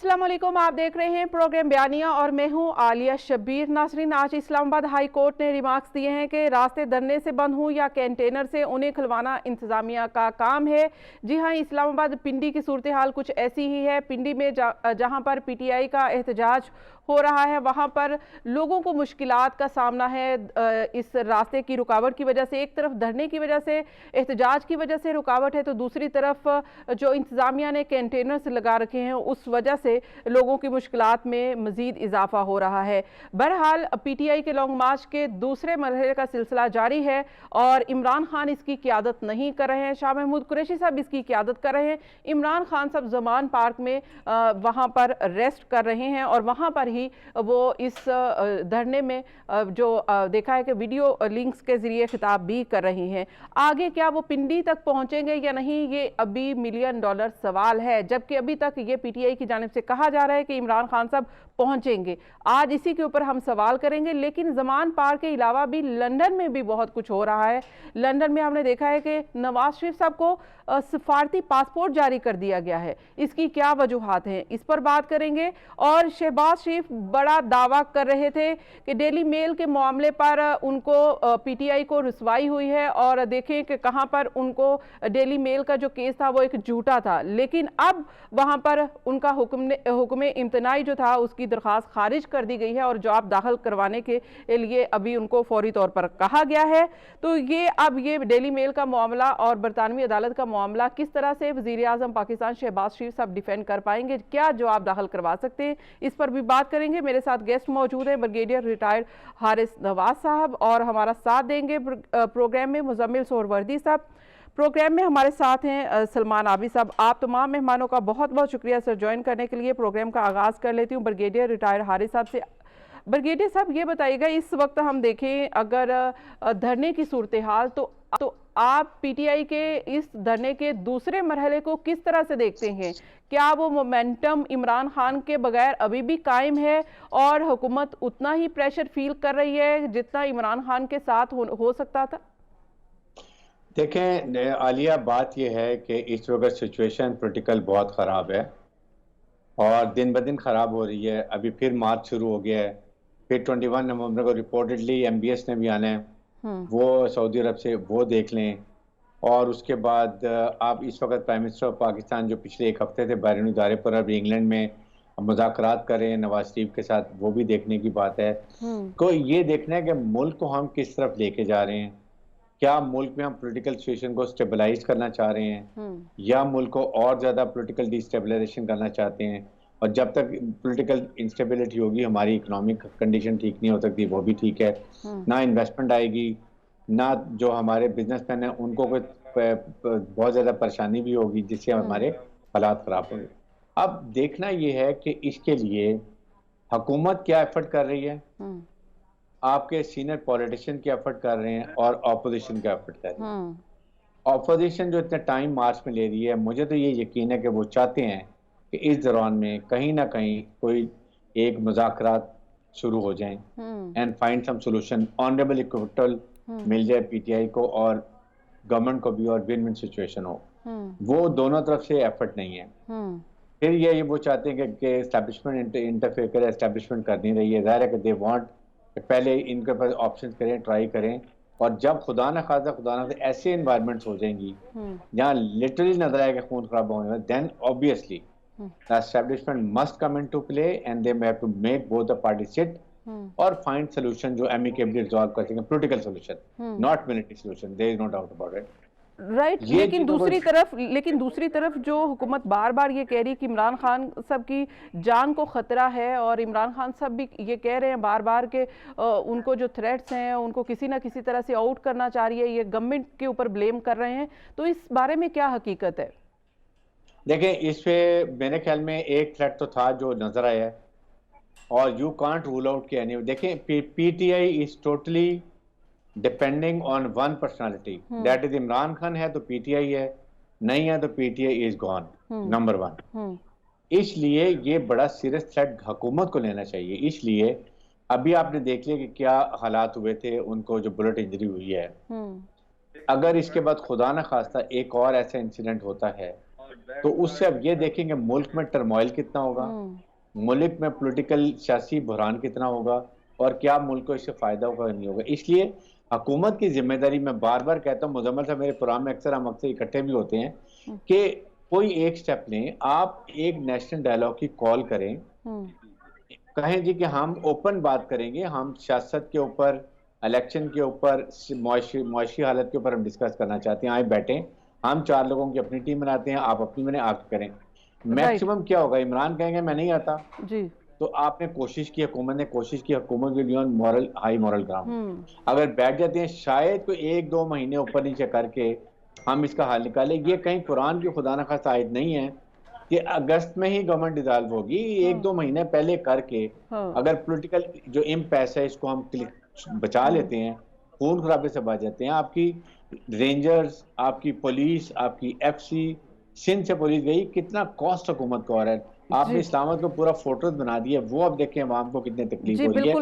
अस्सलाम वालेकुम, आप देख रहे हैं प्रोग्राम बयानिया और मैं हूं आलिया शब्बीर। नाज़रीन, आज इस्लामाबाद हाई कोर्ट ने रिमार्क्स दिए हैं कि रास्ते धरने से बंद हों या कंटेनर से उन्हें खुलवाना इंतज़ामिया का काम है। जी हां, इस्लामाबाद पिंडी की सूरत हाल कुछ ऐसी ही है। पिंडी में जहां पर पीटीआई का एहतजाज हो रहा है वहां पर लोगों को मुश्किलात का सामना है इस रास्ते की रुकावट की वजह से। एक तरफ धरने की वजह से, एहतजाज की वजह से रुकावट है, तो दूसरी तरफ जो इंतज़ामिया ने कंटेनर्स लगा रखे हैं उस वजह से लोगों की मुश्किलात में मज़ीद इजाफा हो रहा है। बहरहाल पीटीआई के लॉन्ग मार्च के दूसरे मरहले का सिलसिला जारी है और इमरान खान इसकी क़ियादत नहीं कर रहे हैं। शाह महमूद कुरैशी साहब इसकी क़ियादत कर रहे हैं। इमरान खान साहब ज़मान पार्क में वहाँ पर रेस्ट कर रहे हैं और वहाँ पर ही वो इस धरने में जो देखा है कि वीडियो लिंक्स के जरिए खिताब भी कर रही हैं। आगे क्या वो पिंडी तक पहुंचेंगे या नहीं, ये अभी मिलियन डॉलर सवाल है, जबकि अभी तक ये पीटीआई की जानिब से कहा जा रहा है कि इमरान खान साहब पहुंचेंगे। आज इसी के ऊपर हम सवाल करेंगे। लेकिन ज़मान पार्क के अलावा भी लंदन में भी बहुत कुछ हो रहा है। लंदन में हमने देखा है कि नवाज शरीफ साहब को सफारती पासपोर्ट जारी कर दिया गया है। इसकी क्या वजूहात हैं, इस पर बात करेंगे। और शहबाज शरीफ बड़ा दावा कर रहे थे कि डेली मेल के मामले पर उनको पीटीआई को रुसवाई हुई है और देखें कि कहां पर उनको डेली मेल का जो केस था वो एक झूठा था। लेकिन अब वहां पर उनका हुक्म इम्तनाई जो था उसकी दरख्वास्त खारिज कर दी गई है और जवाब दाखिल करवाने के लिए अभी उनको फौरी तौर पर कहा गया है। तो ये अब ये डेली मेल का मामला और बरतानवी अदालत का मामला किस तरह से वज़ीर आज़म पाकिस्तान शहबाज शरीफ साहब डिफेंड कर पाएंगे, क्या जवाब दाखिल करवा सकते हैं, इस पर भी बात करेंगे। मेरे साथ गेस्ट मौजूद हैं ब्रिगेडियर रिटायर्ड हारिस नवाज साहब और हमारा साथ देंगे प्रोग्राम में मुजम्मिल सोहरवर्दी साहब। प्रोग्राम में हमारे साथ हैं सलमान आबी साहब। आप तमाम मेहमानों का बहुत बहुत शुक्रिया सर ज्वाइन करने के लिए। प्रोग्राम का आगाज़ कर लेती हूँ ब्रिगेडियर रिटायर्ड हारिस साहब से। ब्रिगेडियर साहब, ये बताइएगा, इस वक्त हम देखें अगर धरने की सूरत हाल तो आप पीटीआई के इस धरने के दूसरे मरहले को किस तरह से देखते हैं? क्या वो मोमेंटम इमरान खान के बगैर अभी भी कायम है और हुकूमत उतना ही प्रेशर फील कर रही है जितना इमरान खान के साथ हो सकता था? देखें आलिया, बात यह है कि इस वक्त सिचुएशन पॉलिटिकल बहुत ख़राब है और दिन ब दिन ख़राब हो रही है। अभी फिर मार्च शुरू हो गया है, फिर 21 नवंबर को रिपोर्टेडली एमबीएस ने भी आना है, वो सऊदी अरब से वो देख लें। और उसके बाद आप इस वक्त प्राइम मिनिस्टर ऑफ पाकिस्तान जो पिछले एक हफ्ते थे बैरून दौरे पर अब इंग्लैंड में मुज़ाकरात कर रहे हैं नवाज शरीफ के साथ, वो भी देखने की बात है। को ये देखना है कि मुल्क को हम किस तरफ लेके जा रहे हैं। क्या मुल्क में हम पॉलिटिकल सिचुएशन को स्टेबलाइज करना चाह रहे हैं या मुल्क को और ज़्यादा पॉलिटिकल डिस्टेबलाइजेशन करना चाहते हैं। और जब तक पॉलिटिकल इंस्टेबिलिटी होगी हमारी इकोनॉमिक कंडीशन ठीक नहीं हो सकती, वो भी ठीक है। ना इन्वेस्टमेंट आएगी, ना जो हमारे बिजनेसमैन हैं उनको कोई बहुत ज़्यादा परेशानी भी होगी जिससे हमारे हालात ख़राब होंगे। अब देखना ये है कि इसके लिए हुकूमत क्या एफर्ट कर रही है, आपके सीनियर पॉलिटिशियन क्या एफर्ट कर रहे हैं और ऑपोजिशन क्या एफर्ट कर रही है। ऑपोजिशन जो इतना टाइम मार्च में ले रही है, मुझे तो ये यकीन है कि वो चाहते हैं कि इस दौरान में कहीं ना कहीं कोई एक मुज़ाकरात शुरू हो जाएं and find some solution, honourable acquittal मिल जाए पीटीआई को और गवर्नमेंट को भी और विन विन सिचुएशन हो। वो दोनों तरफ से एफर्ट नहीं है। फिर ये वो चाहते हैं कि एस्टैब्लिशमेंट इंटरफेयर करे, एस्टैब्लिशमेंट कर नहीं रही है। ज़ाहिर है कि दे वांट पहले इनके पास ऑप्शन करें, ट्राई करें, और जब खुदा न खासा ऐसे इन्वायरमेंट्स हो जाएंगी जहाँ लिटरली नजर आएगा खून खराब होने में, then obviously the establishment must come into play and they have to make both the parties sit और find solution जो amicably resolve कर सकें, political solution, not military solution, there is no doubt about it. Right लेकिन दूसरी तरफ जो हुकूमत बार बार ये कह रही है कि इमरान खान साहब की जान को खतरा है और इमरान खान साहब भी ये कह रहे हैं बार बार के उनको जो थ्रेट्स हैं उनको किसी ना किसी तरह से आउट करना चाह रही है, ये गवर्नमेंट के ऊपर ब्लेम कर रहे हैं। तो इस बारे में क्या हकीकत है? देखें, इस पे मेरे ख्याल में एक थ्रेट तो था जो नजर आया है और यू कांट रूल आउट कि एनी। देखें, PTI is totally depending on one personality, that is Imran Khan. है तो पीटीआई है, नहीं है तो PTI is gone, number one. इसलिए ये बड़ा सीरियस थ्रेट हुकूमत को लेना चाहिए। इसलिए अभी आपने देख लिया कि क्या हालात हुए थे, उनको जो बुलेट इंजरी हुई है। अगर इसके बाद खुदा न खास्ता एक और ऐसा इंसिडेंट होता है तो उससे अब ये देखेंगे मुल्क में टर्मोइल कितना होगा, मुल्क में पॉलिटिकल सियासी बहरान कितना होगा, और क्या मुल्क को इससे फायदा होगा नहीं होगा। इसलिए हुकूमत की जिम्मेदारी, मैं बार बार कहता हूँ, मुजम्मल साहब मेरे प्रोग्राम में अक्सर हम अक्सर इकट्ठे भी होते हैं, कि कोई एक स्टेप लें, आप एक नेशनल डायलॉग की कॉल करें, कहें जी कि हम ओपन बात करेंगे, हम सियासत के ऊपर, इलेक्शन के ऊपर, मुआशी हालत के ऊपर हम डिस्कस करना चाहते हैं, आए बैठें, हम 4 लोगों की अपनी टीम बनाते हैं, आप अपनी बने, आप करें। मैक्सिमम क्या होगा, इमरान कहेंगे मैं नहीं आता जी, तो आपने कोशिश की, हुकूमत ने कोशिश की, हुकूमत will be on moral, high moral ground. अगर बैठ जाते हैं, शायद कोई 1-2 महीने ऊपर नीचे करके हम इसका हल निकालें। ये कहीं कुरान की खुदा न खास्ता आयत नहीं है कि अगस्त में ही गवर्नमेंट डिसॉल्व होगी, 1-2 महीने पहले करके अगर पॉलिटिकल जो इम्पैस है इसको हम बचा लेते हैं, खून खराबे से बच जाते हैं। आपकी रेंजर्स, आपकी पुलिस, आपकी एफसी, सिंध से पुलिस गई, कितना कॉस्ट हुकूमत को हो रहा है। आपने इस्लामाबाद को पूरा फोटोज बना दिया, वो अब देखें अवाम को कितनी तकलीफ हो रही है।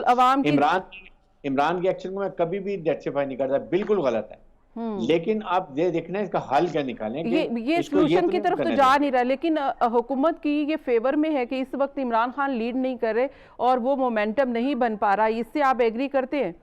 इमरान के एक्शन को मैं कभी भी जस्टिफाई नहीं करता, बिल्कुल गलत है, लेकिन आप ये देखना इसका हल क्या निकालें। ये सोल्यूशन की तरफ तो जा नहीं रहा, लेकिन हुकूमत की ये फेवर में है कि इस वक्त इमरान खान लीड नहीं कर रहे और वो मोमेंटम नहीं बन पा रहा, इससे आप एग्री करते हैं?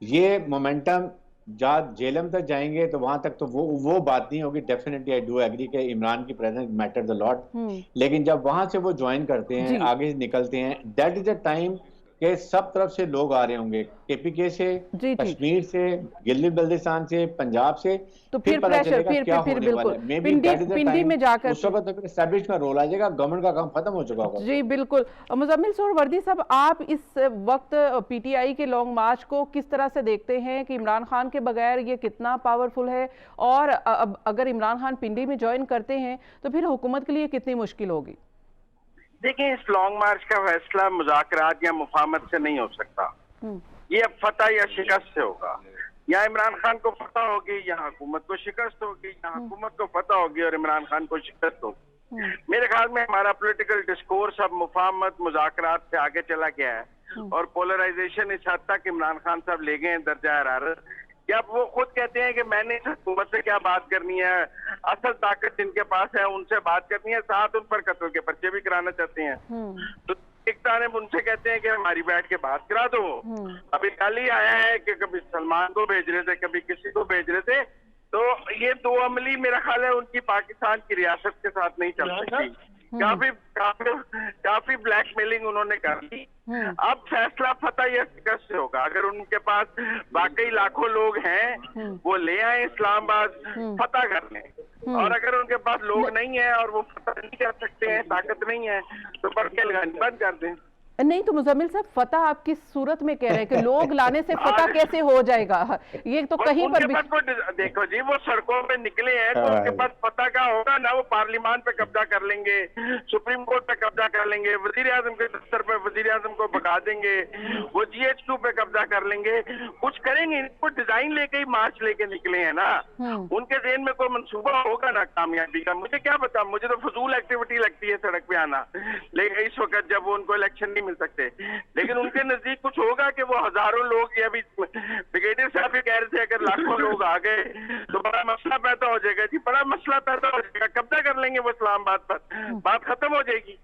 ये मोमेंटम जहाँ जेलम तक जाएंगे तो वहां तक तो वो बात नहीं होगी। डेफिनेटली आई डू एग्री कि इमरान की प्रेजेंस मैटर्स अ लॉट, लेकिन जब वहां से वो ज्वाइन करते हैं, आगे निकलते हैं, दैट इज द टाइम के सब तरफ से लोग आ रहे होंगे, केपीके से, कश्मीर से, गिलगित बल्तिस्तान से, पंजाब से, तो फिर पता चलेगा क्या होने वाला है। पिंडी में जाकर उस वक्त तो एस्टैब्लिश का रोल आ जाएगा, गवर्नमेंट का काम खत्म हो चुका होगा। जी बिल्कुल। मुजम्मिल सोहरावर्दी साहब, आप इस वक्त पीटीआई के लॉन्ग मार्च को किस तरह से देखते हैं कि इमरान खान के बगैर ये कितना पावरफुल है, और अब अगर इमरान खान पिंडी में ज्वाइन करते हैं तो फिर हुकूमत के लिए कितनी मुश्किल होगी? देखिए, इस लॉन्ग मार्च का फैसला मुज़ाकरात या मुफाहमत से नहीं हो सकता। ये अब फतह या शिकस्त से होगा। या इमरान खान को फतह होगी, या हुकूमत को शिकस्त होगी, या हुकूमत को फतह होगी और इमरान खान को शिकस्त होगी। मेरे ख्याल में हमारा पॉलिटिकल डिस्कोर्स अब मुफाहमत, मुज़ाकरात से आगे चला गया है और पोलराइजेशन इस हद तक इमरान खान साहब ले गए हैं दर्जा हरारत, कि अब वो खुद कहते हैं कि मैंने इस हुकूमत से क्या बात करनी है, असल ताकत जिनके पास है उनसे बात करनी है, साथ उन पर कत्ल के पर्चे भी कराना चाहते हैं। तो एक तारीफ उनसे कहते हैं कि हमारी बैठ के बात करा दो। अभी कल ही आया है कि कभी सलमान को भेज रहे थे, कभी किसी को भेज रहे थे, तो ये दो अमली मेरा ख्याल है उनकी पाकिस्तान की रियासत के साथ नहीं चल सकती। काफी ब्लैकमेलिंग उन्होंने कर ली। अब फैसला फतह या शिकस्त से होगा। अगर उनके पास वाकई लाखों लोग हैं, वो ले आए इस्लामाबाद, फतह कर लें, और अगर उनके पास लोग नहीं है और वो फतह नहीं कर सकते हैं, ताकत नहीं है, तो पर्चे लगानी बंद कर दें। नहीं तो मुजम्मिल साहब, फतह आप किस सूरत में कह रहे हैं कि लोग लाने से फतह कैसे हो जाएगा? ये तो कहीं पर भी देखो जी, वो सड़कों पे निकले हैं तो उनके पास फतह का होगा ना। वो पार्लियामान पे कब्जा कर लेंगे, सुप्रीम कोर्ट पे कब्जा कर लेंगे, वजीर आजम के दफ्तर पे वजीर आजम को भगा देंगे, वो GHQ पे कब्जा कर लेंगे, कुछ करेंगे। इनको डिजाइन लेके ही मार्च लेके निकले हैं ना, उनके जेहन में कोई मंसूबा होगा ना कामयाबी का। मुझे क्या पता, मुझे तो फजूल एक्टिविटी लगती है सड़क पे आना, लेकिन इस वक्त जब वो उनको इलेक्शन नहीं मिल सकते, लेकिन उनके नजदीक कुछ होगा कि वो हजारों लोग, ये अभी ब्रिगेडियर साहब भी कह रहे थे अगर लाखों लोग आ गए तो बड़ा मसला पैदा हो जाएगा। जी, बड़ा मसला पैदा हो जाएगा, कब्जा कर लेंगे वो इस्लामाबाद पर, बात खत्म हो जाएगी।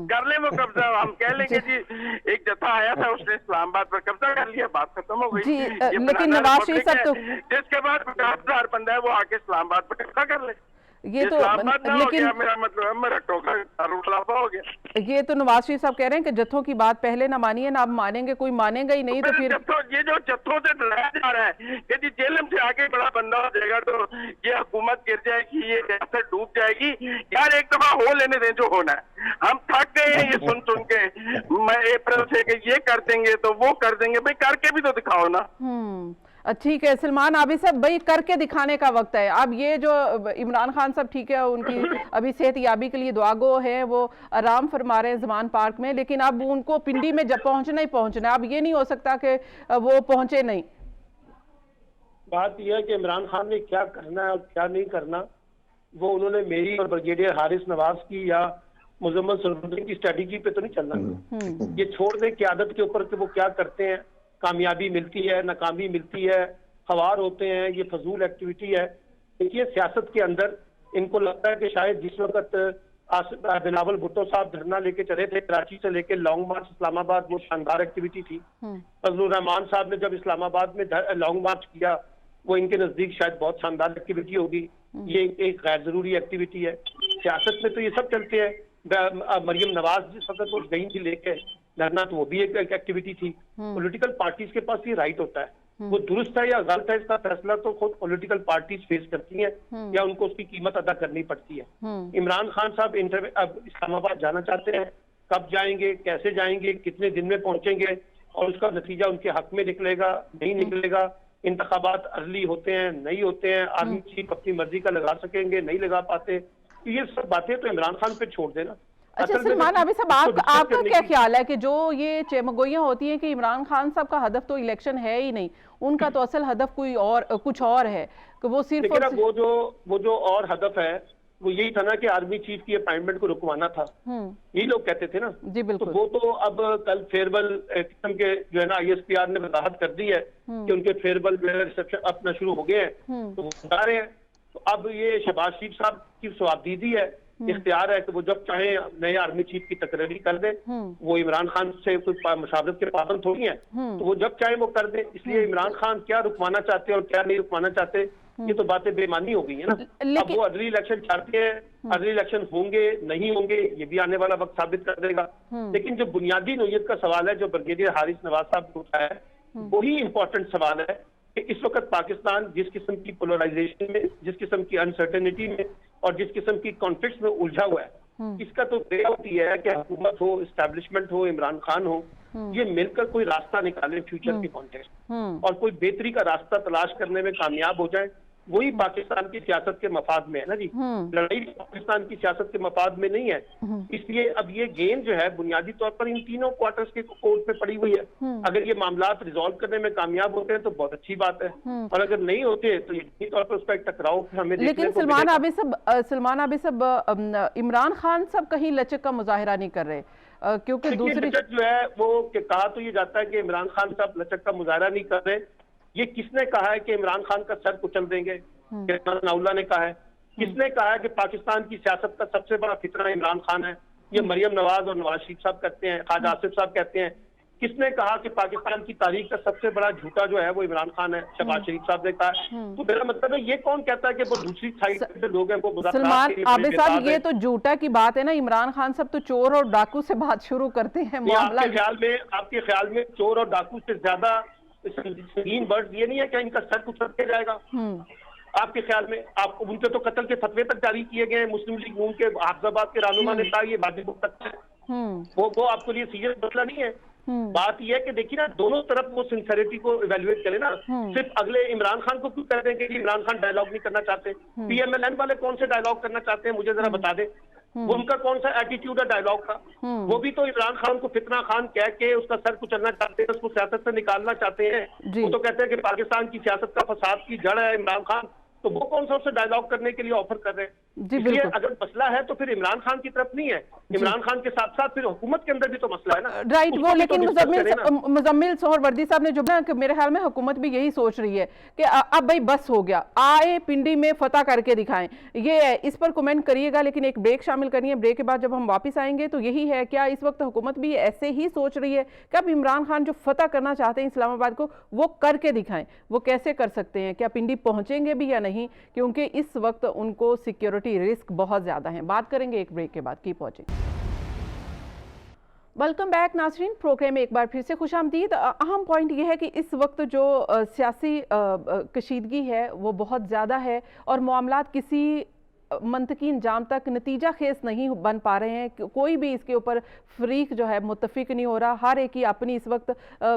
कर ले वो कब्जा, हम कह लेंगे जी एक जत्था आया था उसने इस्लामाबाद पर कब्जा कर लिया, बात खत्म हो गई। लेकिन नवाज शरीफ साहब तो जिसके बाद 50,000 बंदा है वो आके इस्लामाबाद पर कब्जा कर ले, ये तो लेकिन मेरा मतलब मेरा टोका हो गया। ये तो नवाज शरीफ साहब कह रहे हैं कि जत्थों की बात पहले ना मानिए ना अब मानेंगे, कोई मानेगा ही नहीं। तो फिर ये जो जत्थों से डराया जा रहा है कि जी जेलम से आगे बड़ा बंदा हो जाएगा तो ये हुकूमत गिर जाएगी, ये रियासत डूब जाएगी। यार एक दफा हो लेने दें जो होना है। हम थक गए हैं ये सुन के, मैं अप्रैल से कि ये कर देंगे तो वो कर देंगे, भाई करके भी तो दिखाओ ना। ठीक है सलमान आबिद साहब, भाई करके दिखाने का वक्त है। अब ये जो इमरान खान साहब, ठीक है उनकी अभी सेहत याबी के लिए दुआ गो है, वो आराम फरमा रहे हैं जमान पार्क में, लेकिन अब उनको पिंडी में जब पहुंचना ही पहुंचना है। अब ये नहीं हो सकता कि वो पहुंचे नहीं। बात यह है कि इमरान खान ने क्या करना है और क्या नहीं करना, वो उन्होंने मेरी और ब्रिगेडियर हारिस नवाज की या मुजम्मिल सोहरावर्दी की स्ट्रेटेजी पे तो नहीं चलना। ये छोड़ दे क़यादत के ऊपर कि वो क्या करते हैं, कामयाबी मिलती है, नाकामी मिलती है, खवार होते हैं, ये फजूल एक्टिविटी है। देखिए सियासत के अंदर इनको लगता है कि शायद जिस वक्त बिलावल भुट्टो साहब धरना लेके चले थे कराची से लेके लॉन्ग मार्च इस्लामाबाद, वो शानदार एक्टिविटी थी। फजलुर रहमान साहब ने जब इस्लामाबाद में लॉन्ग मार्च किया, वो इनके नजदीक शायद बहुत शानदार एक्टिविटी होगी। ये एक गैर जरूरी एक्टिविटी है। सियासत में तो ये सब चलते हैं। मरियम नवाज जिस वक्त वो गई थी लेके धरना, तो वो भी एक एक्टिविटी थी। पॉलिटिकल पार्टीज के पास ये राइट होता है, वो दुरुस्त है या गलत है इसका फैसला तो खुद पॉलिटिकल पार्टीज फेस करती हैं या उनको उसकी कीमत अदा करनी पड़ती है। इमरान खान साहब अब इस्लामाबाद जाना चाहते हैं, कब जाएंगे, कैसे जाएंगे, कितने दिन में पहुंचेंगे और उसका नतीजा उनके हक में निकलेगा नहीं निकलेगा। इंतखाबात अर्ली होते हैं नहीं होते हैं, आर्मी चीफ अपनी मर्जी का लगा सकेंगे नहीं लगा पाते, ये सब बातें तो इमरान खान पे छोड़ देना। अच्छा सलमान, अभी सब आपका क्या ख्याल है कि जो ये चेमगोइयां होती हैं कि इमरान खान साहब का हदफ तो इलेक्शन है ही नहीं, उनका तो असल हदफ कोई और कुछ और है कि वो सिर्फ वो जो और हदफ है वो यही था ना कि आर्मी चीफ की अपॉइंटमेंट को रुकवाना था। यही लोग कहते थे ना जी बिल्कुल। तो वो तो अब कल फेयरवेल किस्म के जो है ना ISPR ने वजाहत कर दी है कि उनके फेयरवेल जो है रिसेप्शन अपना शुरू हो गए हैं, तो वो बता रहे हैं। तो अब ये शहबाज शरीफ साहब की सवाबदीदी है, इख्तियार है कि वो जब चाहे नए आर्मी चीफ की तकरीरी कर दे। वो इमरान खान से कोई मुशावरत के पाबंद थोड़ी है, तो वो जब चाहे वो कर दे। इसलिए इमरान खान क्या रुकवाना चाहते हैं और क्या नहीं रुकवाना चाहते, ये तो बातें बेमानी हो गई है ना। अब वो अर्ली इलेक्शन चाहते हैं, अर्ली इलेक्शन होंगे नहीं होंगे ये भी आने वाला वक्त साबित कर देगा। लेकिन जो बुनियादी नोयत का सवाल है जो ब्रिगेडियर हारिस नवाज साहब ने उठाया है, वही इंपॉर्टेंट सवाल है कि इस वक्त पाकिस्तान जिस किस्म की पोलराइजेशन में, जिस किस्म की अनसर्टेनिटी में और जिस किस्म की कॉन्फ्लिक्ट में उलझा हुआ है, इसका तो रियलिटी है कि हुकूमत हो, एस्टैब्लिशमेंट हो, इमरान खान हो, ये मिलकर कोई रास्ता निकाले फ्यूचर के कॉन्टेक्स्ट और कोई बेहतरी का रास्ता तलाश करने में कामयाब हो जाए। वही पाकिस्तान की सियासत के मफाद में है ना जी। लड़ाई पाकिस्तान की सियासत के मफाद में नहीं है। इसलिए अब ये गेम जो है बुनियादी तौर पर इन तीनों क्वार्टर्स के कोर्ट पे पड़ी हुई है। अगर ये मामलात रिजॉल्व करने में कामयाब होते हैं तो बहुत अच्छी बात है, और अगर नहीं होते तो यकीनी तौर पर उसका एक टकराव हमें। लेकिन सलमान अभी सब इमरान खान सब कहीं लचक का मुजाहिरा नहीं कर रहे, क्योंकि दूसरी लचक जो है वो कहा तो ये जाता है कि इमरान खान साहब लचक का मुजाहिरा नहीं कर रहे। ये किसने कहा है कि इमरान खान का सर कुचल देंगे? नाउल्ला ने कहा है। किसने कहा है कि पाकिस्तान की सियासत का सबसे बड़ा फितरा इमरान खान है? ये मरियम नवाज और नवाज शरीफ साहब कहते हैं, ख्वाजा आसिफ साहब कहते हैं। किसने कहा कि पाकिस्तान की तारीख का सबसे बड़ा झूठा जो है वो इमरान खान है? शहबाज शरीफ साहब ने कहा। तो मेरा मतलब है ये कौन कहता है कि वो दूसरी साइड से लोग हैं वो सलमान आबिद साहब, ये तो झूठा की बात है ना। इमरान खान सब तो चोर और डाकू से बात शुरू करते हैं। आपके ख्याल में चोर और डाकू से ज्यादा संगीन वर्ड ये नहीं है कि इनका सर कुचल के जाएगा? आपके ख्याल में आप उनके तो कत्ल के फतवे तक जारी किए गए हैं। मुस्लिम लीग नून के हाफिजाबाद के रहनुमा ने कहा ये वाजिब तक है। वो आपके लिए सीरियस मसला नहीं है। बात यह है कि देखिए ना, दोनों तरफ वो सिंसियरिटी को इवेल्युएट करें ना। सिर्फ अगले इमरान खान को क्यों कहते हैं कि इमरान खान डायलॉग नहीं करना चाहते? PMLN वाले कौन से डायलॉग करना चाहते हैं मुझे जरा बता दे। वो उनका कौन सा एटीट्यूड है डायलॉग का? वो भी तो इमरान खान को फितना खान कह के उसका सर कुचलना चाहते हैं, उसको सियासत से निकालना चाहते हैं। वो तो कहते हैं कि पाकिस्तान की सियासत का फसाद की जड़ है इमरान खान। तो वो कौन सा उससे डायलॉग करने के लिए ऑफर कर रहे हैं? इसलिए अगर मसला है तो फिर इमरान खान की तरफ नहीं है, इमरान खान के साथ साथ फिर हुकूमत के अंदर भी तो मसला है ना। राइट। वो लेकिन मुजम्मिल सोहरवर्दी साहब ने जो ना कि मेरे ख्याल में हुकूमत भी यही सोच रही है कि अब भाई बस हो गया, आए पिंडी में फतह करके दिखाएं। ये इस पर कमेंट करिएगा, लेकिन एक ब्रेक शामिल करिए। ब्रेक के बाद जब हम वापस आएंगे तो यही है, क्या इस वक्त हुकूमत भी ऐसे ही सोच रही है कि अब इमरान खान जो फतह करना चाहते हैं इस्लामाबाद को, वो करके दिखाएं? वो कैसे कर सकते हैं? क्या पिंडी पहुंचेंगे भी या नहीं? क्योंकि इस वक्त उनको सिक्योरिटी रिस्क बहुत ज्यादा है। बात करेंगे एक ब्रेक के बाद। Keep watching. वेलकम बैक नाज़रीन, प्रोग्राम में एक बार फिर से खुशामदीद। अहम पॉइंट यह है कि इस वक्त जो सियासी कशीदगी है वो बहुत ज़्यादा है और मामलात किसी मंतकी इंजाम तक नतीजा खेस नहीं बन पा रहे हैं। कोई भी इसके ऊपर फ्रीक जो है मुत्तफिक नहीं हो रहा। हर एक की अपनी इस वक्त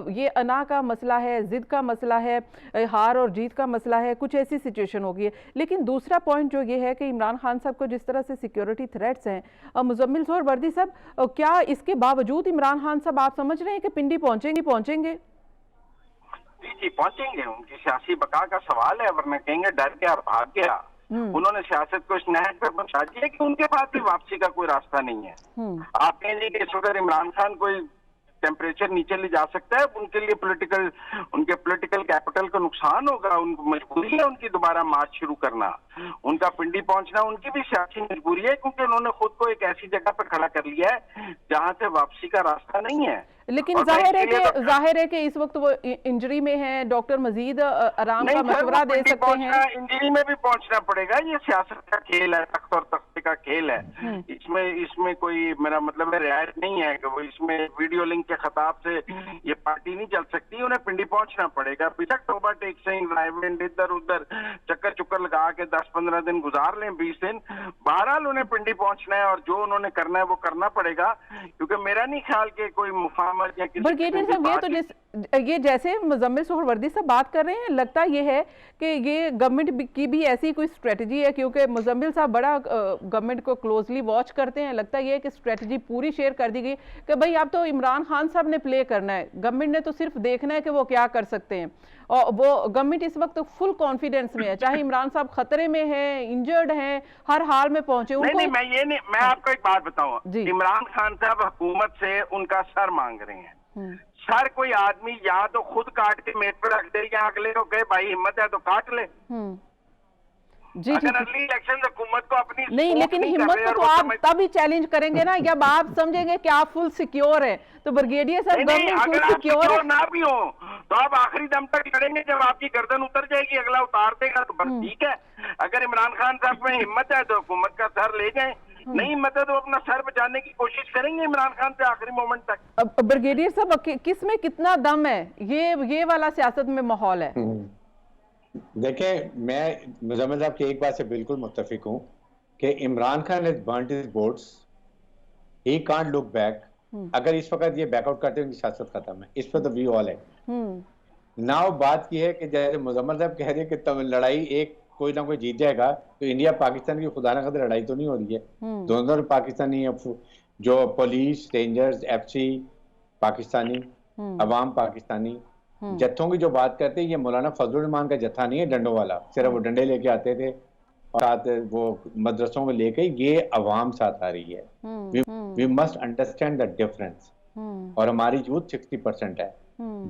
ये अना का मसला है, ज़िद का मसला है, हार और जीत का मसला है। कुछ ऐसी सिचुएशन हो गई है। लेकिन दूसरा पॉइंट जो ये है कि इमरान खान साहब को जिस तरह से सिक्योरिटी थ्रेट्स हैं, मुजम्मिल सोहरवर्दी साहब, क्या इसके बावजूद इमरान खान साहब आप समझ रहे हैं कि पिंडी पहुंचेंगे? जी पहुंचेंगे। उनकी सियासी बका का सवाल है, वरना कहेंगे डर के और भाग गया। उन्होंने सियासत को इस नहज पर पहुंचा दिया कि उनके पास भी वापसी का कोई रास्ता नहीं है। आप कहेंगे कि इस वक्त इमरान खान कोई टेम्परेचर नीचे ले जा सकता है, उनके लिए उनके पॉलिटिकल कैपिटल को नुकसान होगा, उनको मजबूरी है उनकी दोबारा मार्च शुरू करना, उनका पिंडी पहुंचना उनकी भी सियासी मजबूरी है, क्योंकि उन्होंने खुद को एक ऐसी जगह पर खड़ा कर लिया है जहां से वापसी का रास्ता नहीं है। लेकिन जाहिर है कि इस वक्त वो इंजरी में है, डॉक्टर मजीद आराम का मशवरा दे सकते हैं। इंजरी में भी पहुंचना पड़ेगा, ये सियासत का खेल है, तख्त और तख्ते का खेल है। इसमें कोई मेरा मतलब है रियायत नहीं है कि वो इसमें वीडियो लिंक के खिताब से ये पार्टी नहीं चल सकती, उन्हें पिंडी पहुंचना पड़ेगा। बेशक तोबा टेक सिंह रायविंड इधर उधर चक्कर चुक्कर लगा के 10-15 दिन गुजार लें, 20 दिन, बहरहाल उन्हें पिंडी पहुंचना है और जो उन्होंने करना है वो करना पड़ेगा, क्योंकि मेरा नहीं ख्याल के कोई मुफाहमत या किसी ब्रिगेडियर साहब ये जैसे मुजम्मिल सुहरवर्दी साहब बात कर रहे हैं, लगता ये है कि ये गवर्नमेंट की भी ऐसी कोई स्ट्रेटजी है, क्योंकि मुजम्मिल साहब बड़ा गवर्नमेंट को क्लोजली वॉच करते हैं, लगता ये है कि स्ट्रेटजी पूरी शेयर कर दी गई कि भाई अब तो इमरान खान साहब ने प्ले करना है, गवर्नमेंट ने तो सिर्फ देखना है कि वो क्या कर सकते हैं, और वो गवर्नमेंट इस वक्त फुल कॉन्फिडेंस में है, चाहे इमरान साहब खतरे में है, इंजर्ड हैं, हर हाल में पहुंचे। नहीं, मैं आपको एक बात बताऊं, इमरान खान साहब हुकूमत से उनका सर मांग रहे हैं। सर कोई आदमी या तो खुद काट के मेज पर रख दे या अगले को कहे भाई हिम्मत है तो काट ले। जी, अगर अगली इलेक्शन हुकूमत को अपनी नहीं, लेकिन हिम्मत को तो आप तभी चैलेंज करेंगे ना जब आप समझेंगे कि आप फुल सिक्योर है। तो ब्रिगेडियर साहब गवर्नमेंट फुल सिक्योर ना भी हो तो आप आखिरी दम तक लड़ेंगे, जब आपकी गर्दन उतर जाएगी अगला उतार देगा तो बस ठीक है। अगर इमरान खान साहब में हिम्मत है तो हुकूमत का सर ले जाए, नहीं हिम्मत है तो अपना सर बचाने की कोशिश करेंगे इमरान खान से आखिरी मोमेंट तक। अब ब्रिगेडियर साहब किस में कितना दम है, ये वाला सियासत में माहौल है? देखें, मैं मुजम्मिल साहब की एक बात से बिल्कुल मुत्तफिक हूँ कि Imran Khan has burnt his boats, he can't look back. अगर इस वक्त ये बैकआउट करते हैं उनकी सियासत खत्म है, इस पर तो वी ऑल है। नाउ बात की है कि जैसे मुजम्मिल साहब कह रहे हैं कि लड़ाई एक कोई ना कोई जीत जाएगा, तो इंडिया पाकिस्तान की खुदा ना खातिर लड़ाई तो नहीं हो रही है। दोनों पाकिस्तानी, जो पुलिस, रेंजर्स, एफसी पाकिस्तानी, अवाम पाकिस्तानी, जत्थों की जो बात करते हैं, ये मौलाना फजलुर रहमान का जत्था नहीं है डंडों वाला, सिर्फ वो डंडे लेके आते थे और साथ वो मदरसों में लेके, ये अवाम साथ आ रही है। We must understand the difference. और हमारी यूथ 60% है।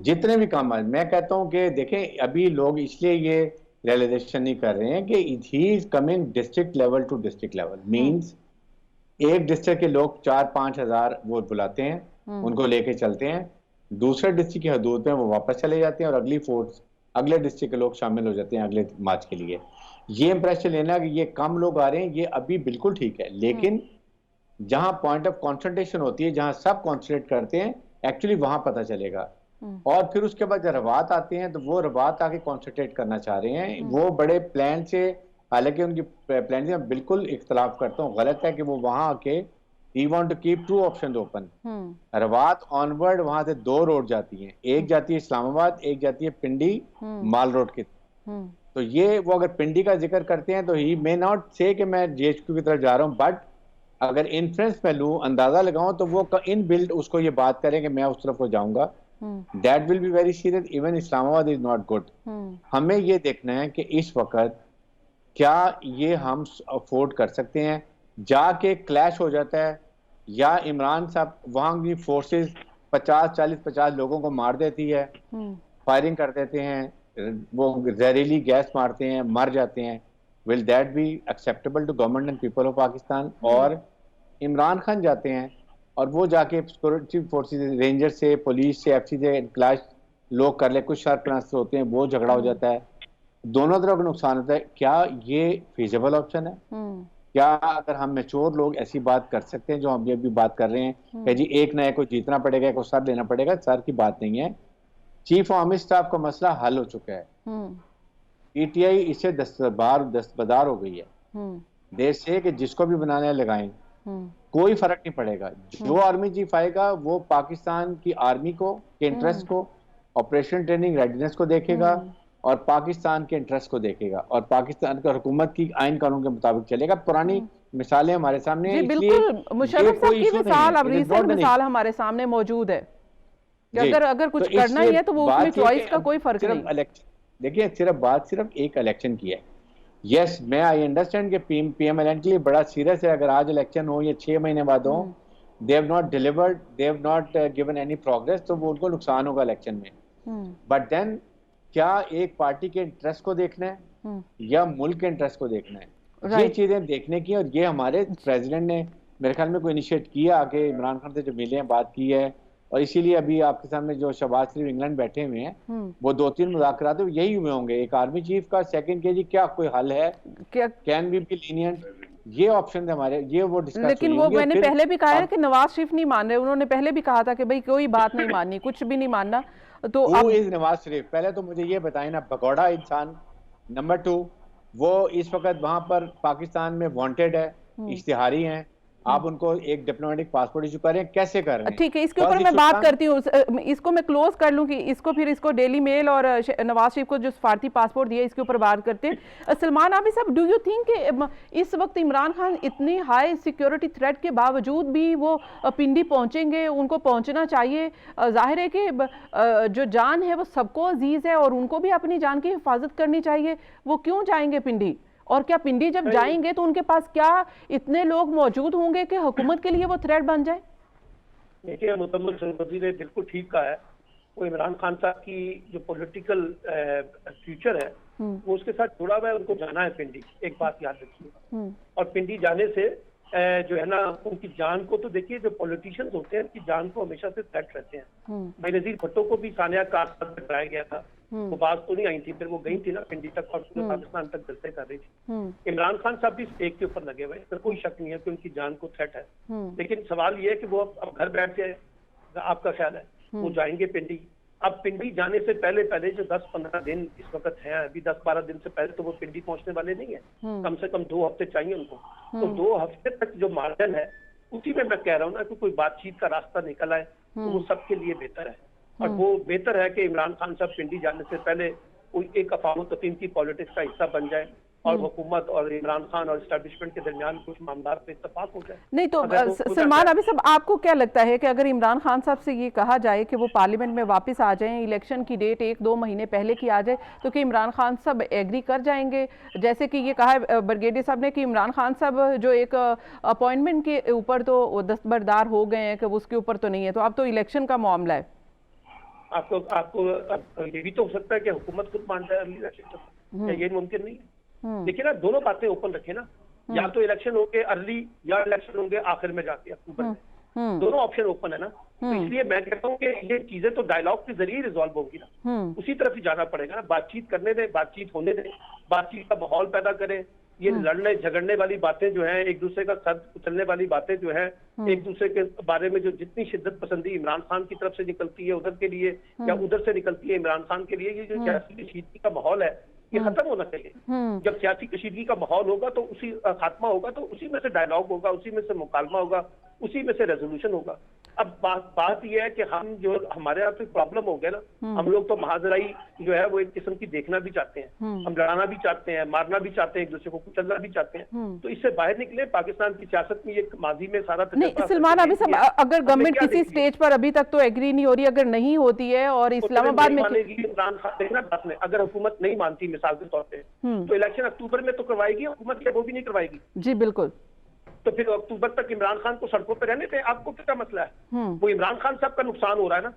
जितने भी काम, मैं कहता हूँ कि देखें, अभी लोग इसलिए ये रियलाइजेशन नहीं कर रहे हैं कि he is coming district level to district level, means एक डिस्ट्रिक्ट के लोग 4-5 हज़ार वो बुलाते हैं, उनको लेके चलते हैं, दूसरे डिस्ट्रिक्ट की हदूद में वो वापस चले जाते हैं और अगली फोर्स अगले डिस्ट्रिक्ट के लोग शामिल हो जाते हैं अगले मार्च के लिए। ये इंप्रेशन लेना कि ये कम लोग आ रहे हैं, ये अभी बिल्कुल ठीक है, लेकिन जहां पॉइंट ऑफ कॉन्सेंट्रेशन होती है, जहां सब कॉन्सेंट्रेट करते हैं, एक्चुअली वहां पता चलेगा। और फिर उसके बाद जब रवात आते हैं तो वो रवात आके कॉन्सेंट्रेट करना चाह रहे हैं, वो बड़े प्लान से, हालांकि उनकी प्लान से मैं बिल्कुल इख्तलाफ करता हूँ, गलत है कि वो वहां आके he want to keep 2 option open. रवात ऑनवर्ड वहां से 2 रोड जाती हैं, एक जाती है इस्लामाबाद, एक जाती है पिंडी माल रोड की। तो ये वो अगर पिंडी का जिक्र करते हैं तो ही मे नॉट से कि मैं जीएचक्यू की तरफ जा रहा हूँ, बट अगर इन्फ्लुएंस में लूँ, अंदाजा लगाऊं, तो वो इन बिल्ड उसको ये बात करें कि मैं उस तरफ को जाऊंगा, that will be very serious. Even Islamabad is not good. हमें ये देखना है कि इस वक्त क्या ये हम अफोर्ड कर सकते हैं, जाके क्लैश हो जाता है या इमरान साहब वहां की फोर्सेस 50 लोगों को मार देती है, फायरिंग कर देते हैं, वो जहरीली गैस मारते हैं, मर जाते हैं, will that be acceptable to government and people of Pakistan? और इमरान खान जाते हैं और वो जाके सिक्योरिटी फोर्सेस, रेंजर से, पुलिस से, एफसी से क्लैश लोग कर ले, कुछ शार्प क्लास होते हैं, वो झगड़ा हो जाता है, दोनों तरफ का नुकसान होता है। क्या ये फिजिबल ऑप्शन है? क्या अगर हम मैच्योर लोग ऐसी बात कर सकते हैं जो हम अभी बात कर रहे हैं कि जी एक ना एक को जीतना पड़ेगा, एक को सर लेना पड़ेगा? सर की बात नहीं है, चीफ आर्मी स्टाफ का मसला हल हो चुका है। पीटीआई इससे दस्तबरदार हो गई है। देश से कि जिसको भी बनाने लगाएं, कोई फर्क नहीं पड़ेगा। जो आर्मी चीफ आएगा वो पाकिस्तान की आर्मी को के इंटरेस्ट को, ऑपरेशन ट्रेनिंग रेडीनेस को देखेगा और पाकिस्तान के इंटरेस्ट को देखेगा और पाकिस्तान की हुकूमत की आइन कानून के मुताबिक चलेगा। पुरानी मिसालें हमारे सामने हैं, बिल्कुल मुशर्रफ साहब की मिसाल, अब रीसेंट मिसाल हमारे सामने मौजूद है कि अगर कुछ करना ही है तो वो उसमें चॉइस का कोई फर्क नहीं। देखिए, सिर्फ एक इलेक्शन की है। यस, मैं आई अंडरस्टैंड कि पीएमएलएन के लिए बड़ा सीरियस है, अगर आज इलेक्शन हो या 6 महीने बाद हो they have not delivered, they have not given any progress, तो वो उनको नुकसान होगा इलेक्शन में। बट देन क्या एक पार्टी के इंटरेस्ट को देखना है या मुल्क के इंटरेस्ट को देखना है, ये चीजें देखने की। और ये हमारे प्रेसिडेंट ने मेरे ख्याल में कोई इनिशिएट किया आके इमरान खान से जो मिले हैं, बात की है, और इसीलिए अभी आपके सामने जो शहबाज शरीफ इंग्लैंड बैठे हुए हैं वो 2-3 मुज़ाकरात यही हुए होंगे। एक आर्मी चीफ का, सेकंड के जी क्या कोई हल है, कैन वी बी लीनिएंट, ये ऑप्शन हमारे, ये वो डिस्कस। लेकिन वो मैंने पहले भी कहा है कि नवाज शरीफ नहीं मान रहे, उन्होंने पहले भी कहा था कि भाई कोई बात नहीं माननी, कुछ भी नहीं मानना। तो अब नवाज शरीफ, पहले तो मुझे ये बताएं ना, भगौड़ा इंसान। नंबर 2, वो इस वक्त वहां पर पाकिस्तान में वांटेड है, इश्तिहारी हैं, आप उनको एक डिप्लोमेटिक पासपोर्ट इशू करें, कैसे कर रहे हैं? ठीक है, इसके ऊपर मैं बात करती हूँ, इसको मैं क्लोज कर लूँ कि इसको डेली मेल और नवाज शरीफ को जो सफारती पासपोर्ट दिया, इसके ऊपर बात करते हैं। सलमान आबिद साहब, डू यू थिंक कि इस वक्त इमरान खान इतनी हाई सिक्योरिटी थ्रेट के बावजूद भी वो पिंडी पहुंचेंगे? उनको पहुंचना चाहिए। जाहिर है कि जो जान है वो सबको अजीज है और उनको भी अपनी जान की हिफाजत करनी चाहिए। वो क्यों जाएंगे पिंडी? और क्या पिंडी जब जाएंगे तो उनके पास क्या इतने लोग मौजूद होंगे कि हुकूमत के लिए वो थ्रेट बन जाए? देखिए, मुतम्मिल सरवजी ने बिल्कुल ठीक कहा है। वो इमरान खान साहब की जो पॉलिटिकल फ्यूचर है वो उसके साथ जुड़ा हुआ है, उनको जाना है पिंडी। एक बात याद रखिए, और पिंडी जाने से जो है ना उनकी जान को, तो देखिए जो पॉलिटिशियंस होते हैं उनकी जान को हमेशा से थ्रेट रहते हैं। बेनजीर भुट्टो को भी सानिया कार कराया गया था, वो बात तो नहीं आई थी, फिर वो गई थी ना पिंडी तक और पूरे पाकिस्तान तक जलसे कर रही थी। इमरान खान साहब भी स्टेक के ऊपर लगे हुए, इसमें कोई शक नहीं है कि उनकी जान को थ्रेट है। लेकिन सवाल ये है कि वो अब घर बैठ के, आपका ख्याल है वो जाएंगे पिंडी? अब पिंडी जाने से पहले जो 10-15 दिन इस वक्त हैं, अभी 10-12 दिन से पहले तो वो पिंडी पहुंचने वाले नहीं है। कम से कम 2 हफ्ते चाहिए उनको। तो 2 हफ्ते तक जो मार्जिन है उसी में मैं कह रहा हूँ ना कि कोई बातचीत का रास्ता निकल आए तो वो सबके लिए बेहतर है। और वो बेहतर है कि इमरान खान साहब पिंडी जाने से पहले कोई एक अफ़ाम तफ़हीम की पॉलिटिक्स का हिस्सा बन जाए और हुकूमत और इमरान खान और एस्टैब्लिशमेंट के दरमियान कुछ मामला पे इत्तेफाक हो जाए। नहीं तो सलमान आबिद साहब, आपको क्या लगता है कि अगर इमरान खान साहब से ये कहा जाए कि वो पार्लियामेंट में वापस आ जाएं, इलेक्शन की डेट 1-2 महीने पहले की आ जाए, तो कि इमरान खान साहब एग्री कर जाएंगे? जैसे कि ये कहा है ब्रिगेडियर साहब ने कि इमरान खान साहब जो एक अपॉइंटमेंट के ऊपर तो दस्तबरदार हो गए हैं कि उसके ऊपर तो नहीं है, तो अब तो इलेक्शन का मामला है। आपको ये भी तो हो सकता है कि हुकूमत खुद मान जाए अर्ली इलेक्शन, ये मुमकिन नहीं है। देखिए ना, दोनों बातें ओपन रखे ना, या तो इलेक्शन होंगे अर्ली या इलेक्शन होंगे आखिर में जाके अक्टूबर में, दोनों ऑप्शन ओपन है ना। तो इसलिए मैं कहता हूँ कि ये चीजें तो डायलॉग के जरिए रिजॉल्व होगी ना, उसी तरफ ही जाना पड़ेगा ना। बातचीत करने दें, बातचीत होने दें, बातचीत का माहौल पैदा करें। ये लड़ने झगड़ने वाली बातें जो है, एक दूसरे का सर कुचलने वाली बातें जो है, एक दूसरे के बारे में जो जितनी शिद्दत पसंदी इमरान खान की तरफ से निकलती है उधर के लिए या उधर से निकलती है इमरान खान के लिए, ये जो सियासी कशीदगी का माहौल है ये खत्म होना चाहिए। जब सियासी कशीदगी का माहौल होगा तो उसी खात्मा होगा, तो उसी में से डायलॉग होगा, उसी में से मुकालमा होगा, उसी में से रेजोल्यूशन होगा। अब बात यह है कि हम जो हमारे यहाँ तो प्रॉब्लम हो गया ना, हम लोग तो महाजराई जो है वो एक किस्म की देखना भी चाहते हैं, हम लड़ाना भी चाहते हैं, मारना भी चाहते हैं, एक दूसरे को कुचलना भी चाहते हैं। तो इससे बाहर निकले। पाकिस्तान की सियासत में एक माजी में सारा सलमान आबिद साहब, अगर गवर्नमेंट किसी स्टेज पर अभी तक तो एग्री नहीं हो रही, अगर नहीं होती है और इस्लामाबाद में इमरान खान देखना बात में, अगर हुकूमत नहीं मानती मिसाल के तौर पे, तो इलेक्शन अक्टूबर में तो करवाएगी हुकूमत, या वो भी नहीं करवाएगी? जी बिल्कुल। तो फिर अक्टूबर तक इमरान खान को सड़कों पर रहने थे। आपको क्या मसला है? वो इमरान खान साहब का नुकसान हो रहा है ना।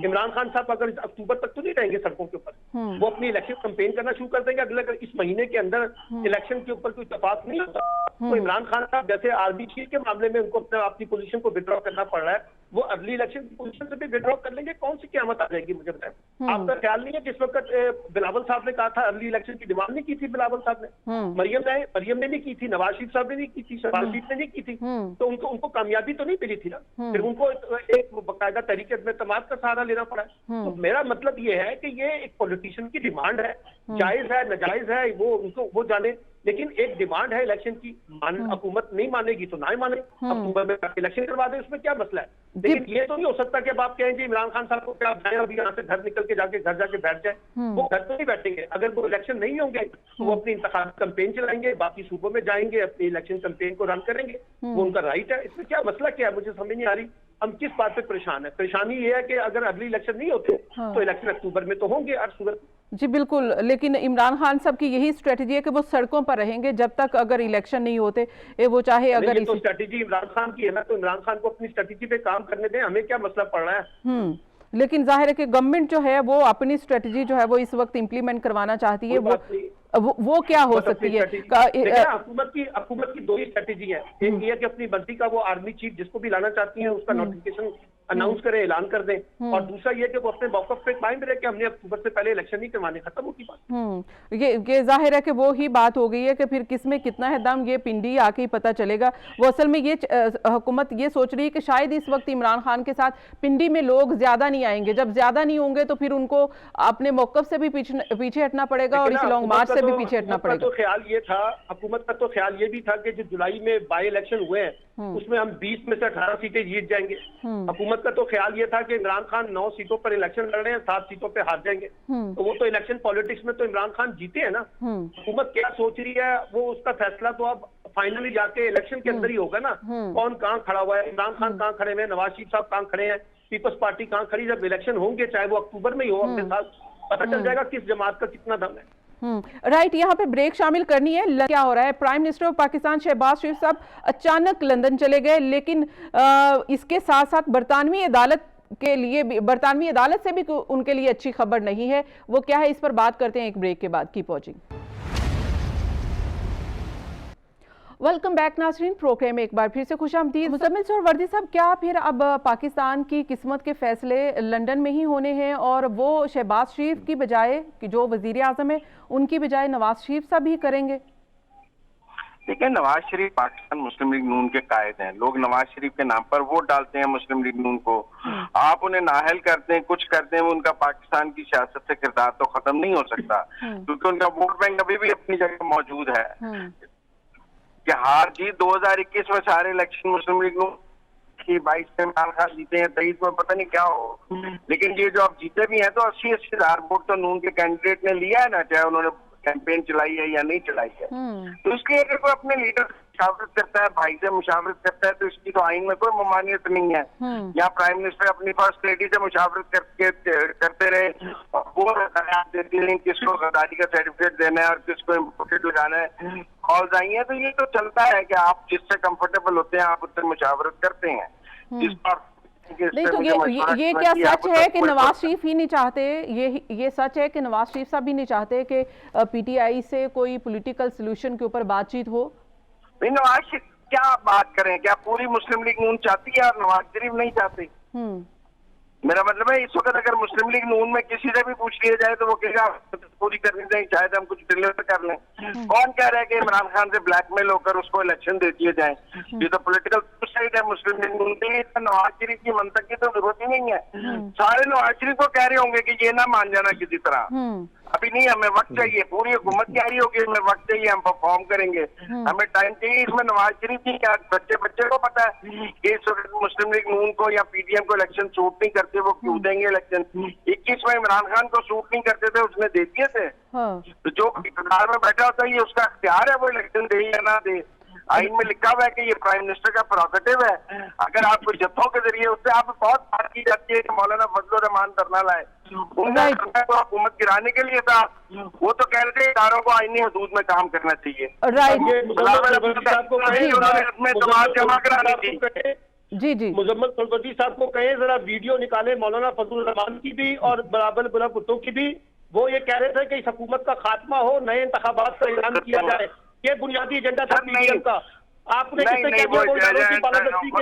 इमरान खान साहब अगर अक्टूबर तक तो नहीं रहेंगे सड़कों के ऊपर, वो अपनी इलेक्शन कैंपेन करना शुरू कर देंगे। अगले इस महीने के अंदर इलेक्शन के ऊपर कोई इत्तेफाक नहीं होता तो इमरान खान साहब जैसे आर्मी चीफ के मामले में उनको अपनी पोजीशन को विड्रॉ करना पड़ रहा है, वो अगली इलेक्शन की पोजीशन से भी विड्रॉ कर लेंगे। कौन सी क़यामत आ जाएगी मुझे बताएं। आपका ख्याल नहीं है जिस वक्त बिलावल साहब ने कहा था अर्ली इलेक्शन की डिमांड नहीं की थी बिलावल साहब ने, मरियम ने नहीं की थी, नवाज शरीफ साहब ने नहीं की थी, शहबाज शरीफ ने नहीं की थी, तो उनको कामयाबी तो नहीं मिली थी ना। फिर उनको एक बाकायदा तरीके में तमाम का सहारा लेना पड़ा। तो मेरा मतलब ये है कि ये एक पॉलिटिशियन की डिमांड है, जायज है नाजायज है वो उनको वो जाने, लेकिन एक डिमांड है इलेक्शन की। हुकूमत नहीं मानेगी तो ना ही माने, अक्टूबर में इलेक्शन करवा दे, उसमें क्या मसला है? लेकिन ये तो नहीं हो सकता कि अब आप कहेंगे इमरान खान साहब को क्या आप जाए अभी यहाँ से घर निकल के जाके घर जाके बैठ जाए। वो घर तो नहीं बैठेंगे। अगर वो इलेक्शन नहीं होंगे तो वो अपनी इंतखाब कैंपेन चलाएंगे, बाकी सूबों में जाएंगे, अपनी इलेक्शन कैंपेन को रन करेंगे, वो उनका राइट है। इसमें क्या मसला क्या है? मुझे समझ नहीं आ रही हम किस बात पे परेशान है। परेशानी ये है कि अगर अगली इलेक्शन नहीं होते तो इलेक्शन अक्टूबर में तो होंगे हर सूरत। जी बिल्कुल, लेकिन इमरान खान साहब की यही स्ट्रेटजी है कि वो सड़कों पर रहेंगे जब तक अगर इलेक्शन नहीं होते, वो चाहे अगर ये तो स्ट्रेटजी इमरान खान की है ना, तो इमरान खान को अपनी स्ट्रेटजी पे काम करने दें, हमें क्या मसला पड़ रहा है। लेकिन जाहिर है कि गवर्नमेंट जो है वो अपनी स्ट्रेटजी जो है वो इस वक्त इम्प्लीमेंट करवाना चाहती है। वो क्या हो सकती है? हुकूमत की दो ही स्ट्रेटजी है। एक ये कि अपनी मंत्री का वो आर्मी चीफ जिसको भी लाना चाहती है उसका नोटिफिकेशन अनाउंस करें, ऐलान कर दें, और दूसरा ये कि वो अपने मौकफ पे कायम रहे कि हमने अक्टूबर से पहले इलेक्शन नहीं करवाने, खत्म होगी बात। ये जाहिर है कि वो ही बात हो गई है कि फिर किसमें कितना है दम, ये पिंडी आके ही पता चलेगा। वो असल में ये हुकूमत ये सोच रही है कि शायद इस वक्त इमरान खान के साथ पिंडी में लोग ज्यादा नहीं आएंगे, जब ज्यादा नहीं होंगे तो फिर उनको अपने मौकफ से भी पीछे हटना पड़ेगा और इस लॉन्ग मार्च से भी पीछे हटना पड़ेगा। तो ख्याल ये था, हुकूमत का तो ख्याल ये भी था कि जो जुलाई में बाई इलेक्शन हुए हैं उसमें हम 20 में से 18 सीटें जीत जाएंगे। हुकूमत का तो ख्याल ये था कि इमरान खान 9 सीटों पर इलेक्शन लड़ रहे हैं, 7 सीटों पे हार जाएंगे। तो वो तो इलेक्शन पॉलिटिक्स में तो इमरान खान जीते हैं ना। हुकूमत क्या सोच रही है वो उसका फैसला तो अब फाइनली जाके इलेक्शन के अंदर ही होगा ना। कौन कहाँ खड़ा हुआ है, इमरान खान कहाँ खड़े हैं, नवाज शरीफ साहब कहाँ खड़े हैं, पीपल्स पार्टी कहाँ खड़ी, जब इलेक्शन होंगे चाहे वो अक्टूबर में ही हो अपने साथ, पता चल जाएगा किस जमात का कितना दम है। राइट, यहाँ पे ब्रेक शामिल करनी है। क्या हो रहा है, prime minister of Pakistan Shahbaz Sharif साहब अचानक लंदन चले गए, लेकिन इसके साथ साथ बरतानवी अदालत के लिए भी, बरतानवी अदालत से भी उनके लिए अच्छी खबर नहीं है। वो क्या है, इस पर बात करते हैं एक ब्रेक के बाद। Keep watching. वेलकम बैक नाज़रीन, प्रोग्राम में एक बार फिर से खुशामदीद। मुज़म्मिल सोहरवर्दी साहब, क्या फिर अब पाकिस्तान की किस्मत के फैसले लंदन में ही होने हैं और वो शहबाज शरीफ की बजाय, कि जो वजीर आज़म है, उनकी बजाय नवाज शरीफ साहब ही करेंगे? देखिए, नवाज शरीफ पाकिस्तान मुस्लिम लीग नून के कायद हैं। लोग नवाज शरीफ के नाम पर वोट डालते हैं मुस्लिम लीग नून को। आप उन्हें नाअहल करते हैं, कुछ करते हैं, उनका पाकिस्तान की सियासत से किरदार तो खत्म नहीं हो सकता, क्योंकि उनका वोट बैंक अभी भी अपनी जगह मौजूद है। कि हार जीत 2021 में सारे इलेक्शन मुस्लिम लीग नून की 22 में इमरान खान जीते हैं, 23 में पता नहीं क्या हो, लेकिन ये जो अब जीते भी हैं तो 80-80 हजार वोट तो नून के कैंडिडेट ने लिया है ना, चाहे उन्होंने कैंपेन चलाई है या नहीं चलाई है। तो इसलिए अगर कोई अपने लीडर से मुशावरत करता है, भाई से मुशावरत करता है, तो इसकी तो आइन में कोई ममानियत नहीं है। यहाँ प्राइम मिनिस्टर अपनी फर्स्ट लेडी से मुशावरत करते रहे, वो देती नहीं किसको गद्दारी का सर्टिफिकेट देना है और किसको इम्पोर्टेड लगाना है, कॉल्स आई है। तो ये तो चलता है कि आप जिससे कंफर्टेबल होते हैं आप उससे मुशावरत करते हैं। जिस पर नहीं तो ये क्या सच है कि नवाज शरीफ ही नहीं चाहते, ये सच है कि नवाज शरीफ साहब भी नहीं चाहते कि पीटीआई से कोई पॉलिटिकल सॉल्यूशन के ऊपर बातचीत हो? नहीं, नवाज शरीफ क्या बात करें, क्या पूरी मुस्लिम लीग नून चाहती है और नवाज शरीफ नहीं चाहते? मेरा मतलब है, इस वक्त अगर मुस्लिम लीग नून में किसी से भी पूछ लिया जाए तो वो कहेगा पूरी करनी चाहिए, शायद हम कुछ डिलीवर कर लें। कौन कह रहा है कि इमरान खान से ब्लैकमेल होकर उसको इलेक्शन दे दिए जाए? ये तो पॉलिटिकल सुसाइड है मुस्लिम लीग नून के लिए। नवाज शरीफ की मंतक की तो जरूरत ही नहीं है। सारे नवाज शरीफ को कह रहे होंगे कि ये ना मान जाना किसी तरह, अभी नहीं, हमें वक्त चाहिए, पूरी हुकूमत कह रही होगी हमें वक्त चाहिए, हम परफॉर्म करेंगे, हमें टाइम चाहिए। इसमें नवाज शरीफ की क्या, बच्चे को पता है कि इस वक्त मुस्लिम लीग नून को या पीडीएम को इलेक्शन सूट नहीं करते, वो क्यों देंगे इलेक्शन? 21 में इमरान खान को सूट नहीं करते थे, उसने दे दिए थे। तो जो इक़्तिदार में बैठा होता है ये उसका इख्तियार है, वो इलेक्शन दे या ना दे। आइन में लिखा हुआ है कि ये प्राइम मिनिस्टर का प्रोगेटिव है। अगर आप कोई जत्थों के जरिए, उससे आप बहुत बात की जाती है कि मौलाना फजल रहमान धरना लाए, उनका तो हुकूमत गिराने के लिए था, वो तो कह रहे थे इदारों को आईनी हदूद में काम करना चाहिए। जमा करानी थी। जी मुजम्मिल सोहरवर्दी साहब को कहें जरा वीडियो निकाले मौलाना फजल रहमान की भी और बराबर बुला भुट्टो की भी। वो ये कह रहे थे कि इस हुकूमत का खात्मा हो, नए इंतखाबात का ऐलान किया जाए, ये बुनियादी एजेंडा था पीडीएम का। आपने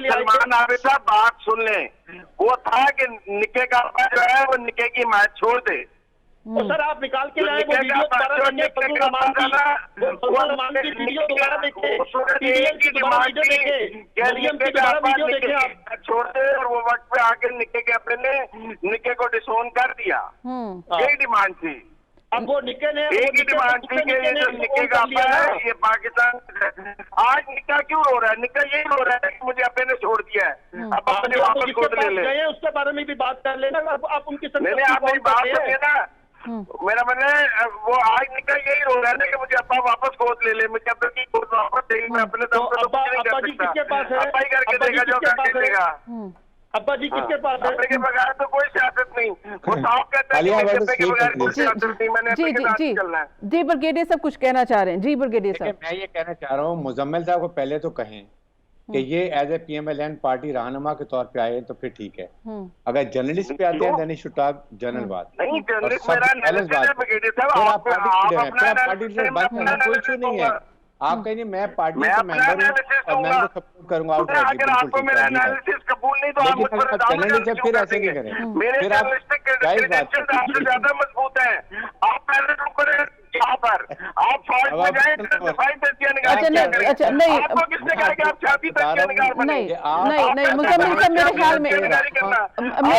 सलमान आबिद साहब बात सुन लें, वो था कि निके का जो है वो निके की हिमायत छोड़ दे। और सर आप निकाल के लाए वो वीडियो दोबारा देखिए, फजल रहमान की वीडियो दोबारा देखें, पीडीएम की दोबारा वीडियो देखें, मरियम की दोबारा वीडियो देखें आप। छोड़ दे, और वो वक्त पे आके निके के अपने ने निके को डिसोन कर दिया। यही डिमांड थी। अब वो निके ने एक ही डिमांड थी कि ये जो निके का है ये पाकिस्तान। आज निका क्यों रो रहा है? निका यही रो रहा है कि मुझे अपने ने छोड़ दिया है, अब अपने वापस गोद ले ले। उसके बारे में भी बात कर लेना, आप उनकी आप मेरी बात सुनिए ना। मेरा मतलब वो आज निका यही रो रहा है ना कि मुझे अब्बा वापस गोद ले ले, मुझे अब्बा की गोद वापस दे। मैं अपने दम पे तो कुछ नहीं कर सकता, अब्बा ही करके देगा जो करके देगा। अब्बा जी किसके पास है? अपने के बगैर तो कोई सियासत नहीं। वो साफ कहते हैं कि आलिया, अपने के बगैर कोई जी, सियासत नहीं, मैंने जी अपने के जी साथ जी चलना है। जी ब्रिगेडियर साहब कुछ कहना चाह रहे हैं। जी ब्रिगेडियर देखिए, साहब। मैं ये कहना चाह रहा हूँ, मुजम्मिल साहब को पहले तो कहें कि ये एज ए PMLN पार्टी रहनुमा के तौर पे आए तो फिर ठीक है। अगर जर्नलिस्ट पे आते हैं देन शुड टॉक जनरल बात। नहीं, और जर्नलिस्ट सब मेरा बैलेंस एनालिसिस है बात, ब्रिगेडियर फिर साहब, आप पार्टी लीडर हैं, फिर आप अपना पार्टी लीडर एनालिसिस बन सकते हैं, कोई इशू नहीं है। दूंगा। आप कहेंगे मैं पार्टी मैं का अपना मेंबर हूँ एनालिसिस और मैं दूंगा। उनको सपोर्ट करूंगा अगर आउटराइटली, आपको बिल्कुल मेरा ठीक है। एनालिसिस कबूल नहीं तो आप लेकिन मुझ पर अगर आप इल्जाम जर्नलिज्म क्यों फिर कर ऐसे नहीं देंगे? करें, मेरे फिर आप जर्नलिस्टिक जायज बात क्रेडेंशियल्स आपसे ज्यादा मजबूत हैं। आप पहले रुक करें यहाँ पर, आप फौज अब में आप जाएं, सफाई तजिया निगार अच्छा, क्या नहीं, करें? अच्छा, नहीं, आपको किसने कहा कि आप सियासी तजिया निगार बने? नहीं आप- नहीं नहीं आप- मुजम्मिल साहब, मेरे ख्याल में मेरे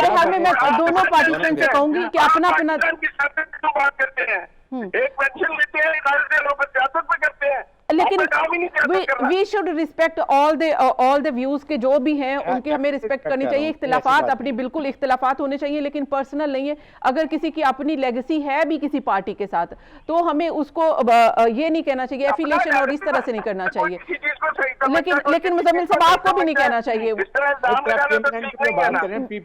ख्याल में मैं दोनों पार्टिसिपेंट से कहूंगी कि अपना अपना की सियासत क्यों बात करते हैं? एक पेंशन लेते हैं, 1,000 रुपए सियासत पे करते हैं, लेकिन आपका काम ही नहीं सियासत करना। We should respect all the views के जो भी हैं उनकी हमें रिस्पेक्ट करनी चाहिए। इख्तिलाफात अपनी बिल्कुल इख्तिलाफात होने चाहिए, लेकिन पर्सनल नहीं है। अगर किसी की अपनी लेगेसी है भी किसी पार्टी के साथ तो हमें उसको ये नहीं कहना चाहिए एफिलिएशन और इस तरह से नहीं करना चाहिए। लेकिन मुजम्मिल साहब आपको भी नहीं कहना चाहिए।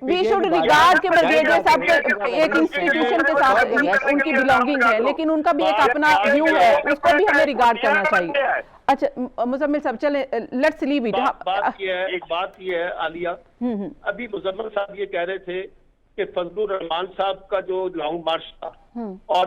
वी शुड रिगार्ड के ब्रिगेडियर साहब एक इंस्टीट्यूशन के साथ उनकी बिलोंगिंग है, लेकिन उनका भी एक अपना व्यू है, उसको भी हमें रिगार्ड करना चाहिए। अच्छा मुजम्मिल साहब, चले लेट्स लीव इट। बात ये है आलिया, अभी मुजम्मिल साहब ये कह रहे थे कि फजलुर रहमान साहब का जो लॉन्ग मार्च था और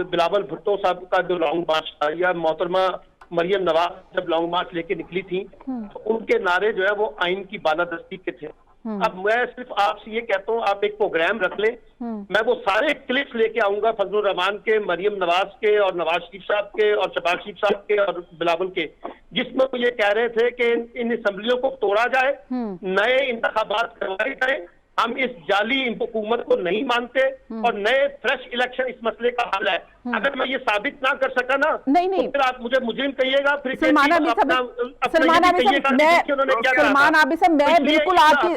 बिलावल भुट्टो साहब का जो लॉन्ग मार्च था, या मोहतरमा मरियम नवाज जब लॉन्ग मार्च लेके निकली थी तो उनके नारे जो है वो आइन की बालादस्ती के थे। अब मैं सिर्फ आपसे ये कहता हूँ, आप एक प्रोग्राम रख लें, मैं वो सारे क्लिप्स लेके आऊंगा फजलुर रहमान के, मरियम नवाज के और नवाज शरीफ साहब के और शहबाज शरीफ साहब के और बिलावल के, जिसमें वो ये कह रहे थे कि इन असेंबलियों को तोड़ा जाए, नए इंतखाबात करवाए जाए, हम इस जाली हुकूमत को नहीं मानते और नए फ्रेश इलेक्शन इस मसले का हल है। अगर मैं ये साबित ना कर सका ना नहीं तो फिर आप मुझे मुजरिम कहिएगा, फिर सलमान आबिद साहब, मैं बिल्कुल आपकी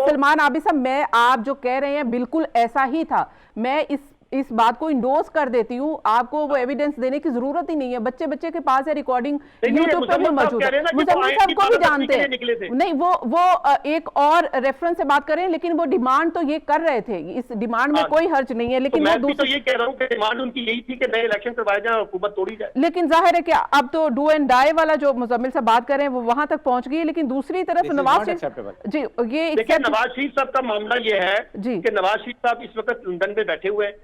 सलमान आबिद साहब, मैं आप जो कह रहे हैं बिल्कुल ऐसा ही था। मैं इस बात को इंडोर्स कर देती हूँ, आपको वो एविडेंस देने की जरूरत ही नहीं है। बच्चे बच्चे के पास है रिकॉर्डिंग, यूट्यूब पे भी मौजूद है। मुजम्मिल साहब को भी जानते हैं। नहीं, वो एक और रेफरेंस से बात करें, लेकिन वो डिमांड तो ये कर रहे थे, इस डिमांड में कोई हर्ज नहीं है। लेकिन मैं तो ये कह रहा हूँ कि डिमांड उनकी यही थी कि नए इलेक्शन करवाए जाए और हुकूमत तोड़ी जाए। लेकिन जाहिर है कि अब तो डू एंड डाई वाला जो मुजम्मिल साहब बात कर रहे हैं वो वहां तक पहुंच गई है। लेकिन दूसरी तरफ नवाज शरीफ जी, ये देखिए नवाज शरीफ साहब का मामला ये है कि नवाज शरीफ साहब इस वक्त लंदन में बैठे हुए हैं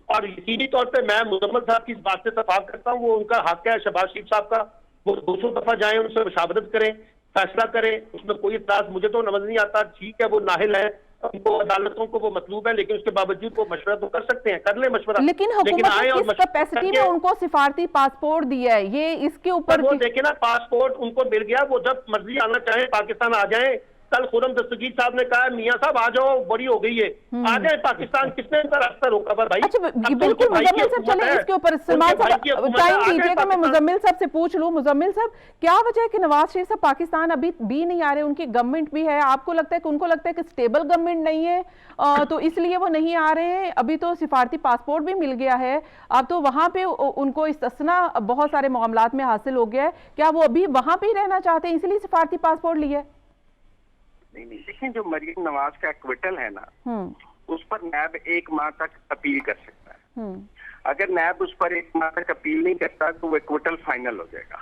और यकीनी तौर पे मैं मुजम्मिल साहब की इस बात से इत्तेफाक करता हूँ, वो उनका हक है शहबाज शरीफ साहब का, वो 200 दफा जाएं, उनसे मुशावरत करें, फैसला करें, उसमें कोई इतराज मुझे तो नजर नहीं आता। ठीक है वो नाहिल है, उनको अदालतों को वो मतलूब है, लेकिन उसके बावजूद वो मशवरा तो कर सकते हैं, कर ले मशवरा। लेकिन हुकूमत ने किस कैपेसिटी में उनको सिफारती पासपोर्ट दिया है, ये इसके ऊपर वो देखे ना, पासपोर्ट उनको मिल गया, वो जब मर्जी आना चाहे पाकिस्तान आ जाए। कल खुरम दस्तगीर साहब ने कहा मियां साहब आ जाओ, बड़ी हो गई है, आ जाए पाकिस्तान, किसने इनका रास्ता रोका भाई? अच्छा बिल्कुल मुजम्मिल साहब, चले इसके ऊपर सलमान साहब टाइम दीजिएगा, मैं मुजम्मिल साहब से पूछ लूं। मुजम्मिल साहब, क्या वजह है कि नवाज शरीफ साहब पाकिस्तान अभी भी नहीं आ रहे? उनकी गवर्नमेंट भी है, आपको लगता है कि उनको लगता है कि स्टेबल गवर्नमेंट नहीं है तो इसलिए वो नहीं आ रहे हैं? अभी तो सिफारती पासपोर्ट भी मिल गया है, अब तो वहां पे उनको इस्तिस्ना बहुत सारे मामलात में हासिल हो गया है, क्या वो अभी वहां पे ही रहना चाहते हैं इसलिए सिफारती पासपोर्ट लिया है? नहीं, लेकिन जो मरियम नवाज का एक्विटल है ना, उस पर नैब 1 माह तक अपील कर सकता है। अगर नैब उस पर 1 माह तक अपील नहीं करता तो वो एक्विटल फाइनल हो जाएगा।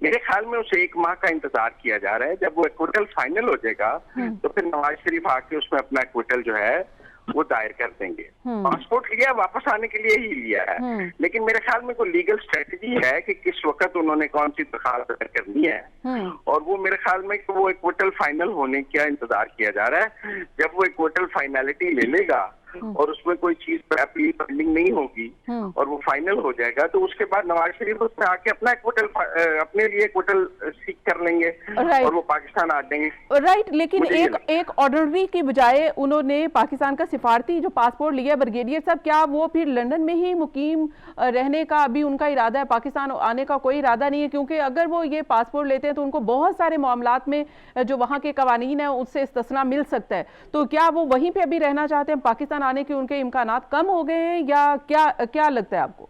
मेरे ख्याल में उसे 1 माह का इंतजार किया जा रहा है। जब वो एक्विटल फाइनल हो जाएगा तो फिर नवाज शरीफ आके उसमें अपना एक्विटल जो है वो दायर कर देंगे। पासपोर्ट लिया, वापस आने के लिए ही लिया है, लेकिन मेरे ख्याल में कोई लीगल स्ट्रेटजी है कि किस वक्त उन्होंने कौन सी दरखास्त करनी है, और वो मेरे ख्याल में कि वो इक्विटल फाइनल होने का इंतजार किया जा रहा है। जब वो इक्विटल फाइनलिटी ले लेगा और उसमें कोई चीज पर अपील पेंडिंग नहीं होगी और वो फाइनल हो जाएगा, तो उसके बाद नवाज शरीफ उसमें आके अपना इक्विटल अपने लिए इक्विटल सीख कर लेंगे और वो पाकिस्तान आ जाएंगे। राइट, लेकिन एक ऑर्डनरी की बजाय उन्होंने पाकिस्तान का सिफारती जो पासपोर्ट लिया। ब्रिगेडियर साहब, क्या वो फिर लंदन में ही मुकीम रहने का अभी उनका इरादा है, पाकिस्तान आने का कोई इरादा नहीं है? क्योंकि अगर वो ये पासपोर्ट लेते हैं तो उनको बहुत सारे मामलात में जो वहाँ के कवानीन है उससे इस्तिस्ना मिल सकता है। तो क्या वो वहीं पे अभी रहना चाहते हैं? पाकिस्तान आने के उनके इम्कानात कम हो गए हैं या क्या लगता है आपको?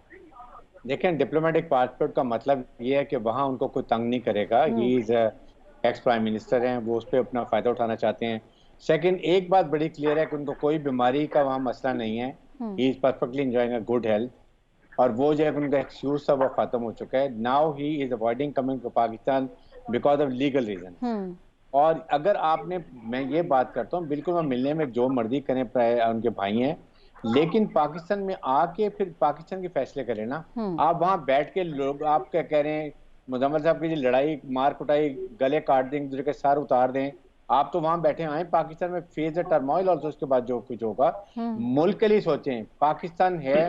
देखें, डिप्लोमेटिक पासपोर्ट का मतलब ये है कि वहाँ उनको कोई तंग नहीं करेगा। He is ex prime minister हैं, वो उस पर अपना फायदा उठाना चाहते हैं। सेकंड, एक बात बड़ी क्लियर है कि उनको कोई बीमारी का वहाँ मसला नहीं है, he is perfectly enjoying a good health, और वो जो है उनका एक्सक्यूज था वो खत्म हो चुका है। Now he is avoiding coming to Pakistan because of legal reason. और अगर आपने, मैं ये बात करता हूँ, बिल्कुल मैं मिलने में जो मर्जी करें, उनके भाई हैं, लेकिन पाकिस्तान में आके फिर पाकिस्तान के फैसले करें ना। आप वहाँ बैठ के लोग, आप क्या कह रहे हैं, मुजम्मल साहब की जो लड़ाई मार कुटाई, गले काट दें, एक दूसरे के सर उतार दें, आप तो वहां बैठे आए पाकिस्तान में, फेस द टर्मोइल, और उसके बाद जो कुछ होगा मुल्क के लिए सोचें। पाकिस्तान है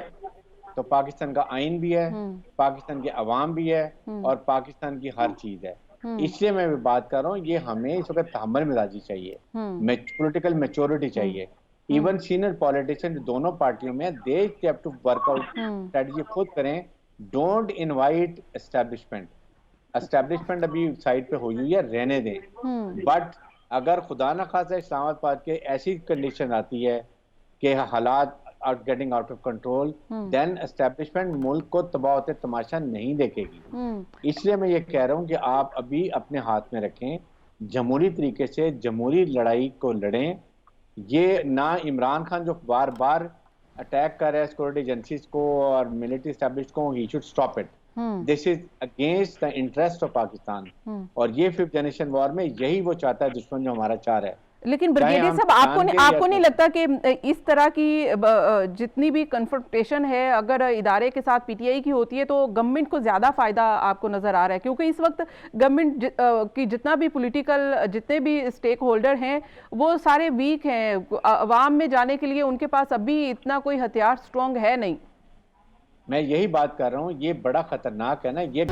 तो पाकिस्तान का आइन भी है, पाकिस्तान के अवाम भी है, और पाकिस्तान की हर चीज है। इसलिए मैं भी बात कर रहा हूँ, ये हमें इस वक्त तहम्मुल मिजाजी चाहिए, पॉलिटिकल मैच्योरिटी चाहिए। इवन सीनियर पॉलिटिशियन दोनों पार्टियों में, they have to work out strategy खुद करें। Don't invite establishment. एस्टेब्लिशमेंट अभी साइड पे हुई है, रहने दें। बट अगर खुदा न खासा इस्लामाबाद के ऐसी कंडीशन आती है कि हालात are getting out of control, then establishment मुल्क को तबाह होते तमाशा नहीं देखेगी। इसलिए मैं ये कह रहा हूँ कि आप अभी अपने हाथ में रखें, जमहूरी तरीके से जमहूरी लड़ाई को लड़ें। ये ना इमरान खान जो बार बार अटैक कर रहा है सिक्योरिटी एजेंसीज को और मिलिट्री एस्टेब्लिश को, he should stop it. This is against the interest of Pakistan. और ये 5th जनरेशन वॉर में यही वो चाहता है दुश्मन जो हमारा चाह रहा है। लेकिन ब्रिगेडियर साहब, आपको नहीं लगता कि इस तरह की जितनी भी कन्फ्रंटेशन है, अगर इदारे के साथ पीटीआई की होती है तो गवर्नमेंट को ज्यादा फायदा आपको नजर आ रहा है? क्योंकि इस वक्त गवर्नमेंट की जितना भी पॉलिटिकल, जितने भी स्टेक होल्डर हैं, वो सारे वीक हैं। अवाम में जाने के लिए उनके पास अभी इतना कोई हथियार स्ट्रॉन्ग है नहीं। मैं यही बात कर रहा हूँ, ये बड़ा खतरनाक है ना। ये